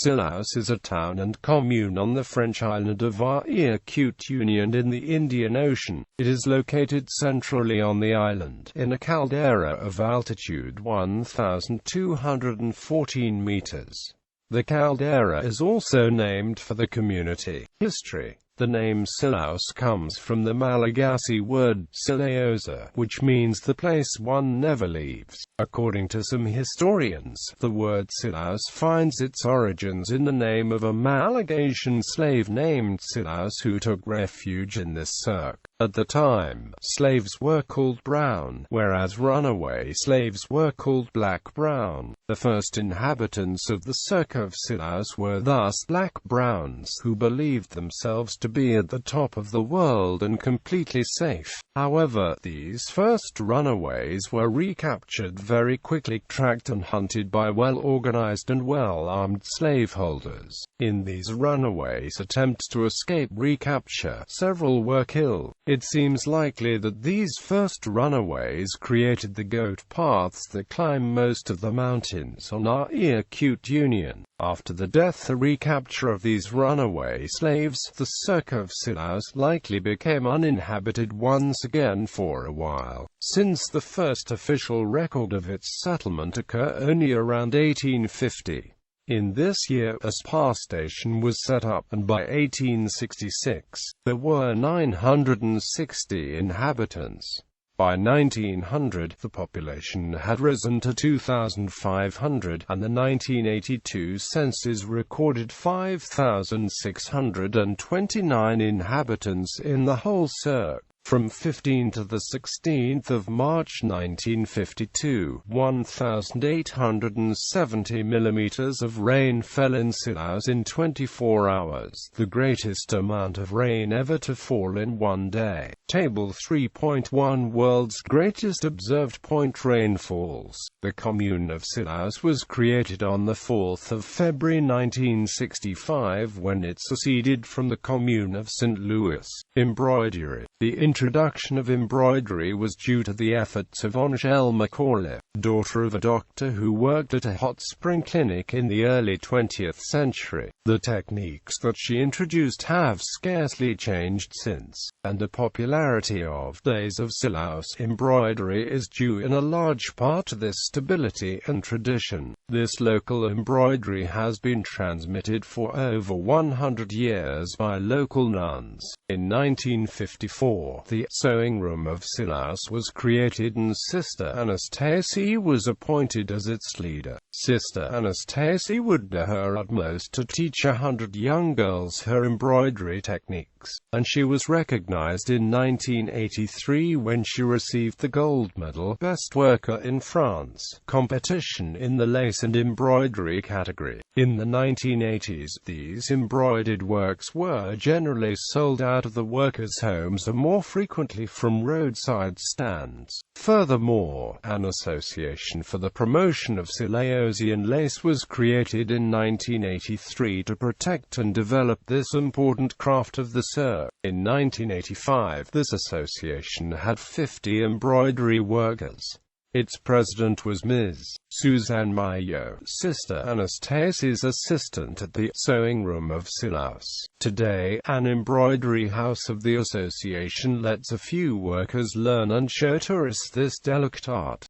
Cilaos is a town and commune on the French island of Réunion in the Indian Ocean. It is located centrally on the island, in a caldera of altitude 1,214 meters. The caldera is also named for the community. History. The name Cilaos comes from the Malagasy word Cilaos, which means the place one never leaves. According to some historians, the word Cilaos finds its origins in the name of a Malagasian slave named Cilaos who took refuge in this cirque. At the time, slaves were called brown, whereas runaway slaves were called black-brown. The first inhabitants of the cirque of Cilaos were thus black-browns, who believed themselves to be at the top of the world and completely safe. However, these first runaways were recaptured very quickly, tracked and hunted by well-organized and well-armed slaveholders. In these runaways' attempts to escape recapture, several were killed. It seems likely that these first runaways created the goat paths that climb most of the mountains on Réunion. After the death or recapture of these runaway slaves, the cirque of Cilaos likely became uninhabited once again for a while, since the first official record of its settlement occurred only around 1850. In this year, a power station was set up, and by 1866, there were 960 inhabitants. By 1900, the population had risen to 2,500, and the 1982 census recorded 5,629 inhabitants in the whole cirque. From 15 to the 16th of March 1952, 1,870 millimeters of rain fell in Cilaos in 24 hours, the greatest amount of rain ever to fall in one day. Table 3.1 World's greatest observed point rainfalls. The commune of Cilaos was created on the 4th of February 1965 when it seceded from the commune of St. Louis. Embroidery. The introduction of embroidery was due to the efforts of Angèle Macaulay, daughter of a doctor who worked at a hot spring clinic in the early 20th century. The techniques that she introduced have scarcely changed since, and the popularity of Days of Cilaos embroidery is due in a large part to this stability and tradition. This local embroidery has been transmitted for over 100 years by local nuns. In 1954, the sewing room of Cilaos was created and Sister Anastasie was appointed as its leader. Sister Anastasie would do her utmost to teach 100 young girls her embroidery techniques, and she was recognized in 1983 when she received the gold medal Best Worker in France competition in the lace and embroidery category. In the 1980s, these embroidered works were generally sold out of the workers' homes or more frequently from roadside stands. Furthermore, an association for the promotion of Cilaosian lace was created in 1983 to protect and develop this important craft of the cirque. In 1985, this association had 50 embroidery workers. Its president was Ms. Suzanne Maillot, Sister Anastasie's assistant at the sewing room of Cilaos. Today, an embroidery house of the association lets a few workers learn and show tourists this delicate art.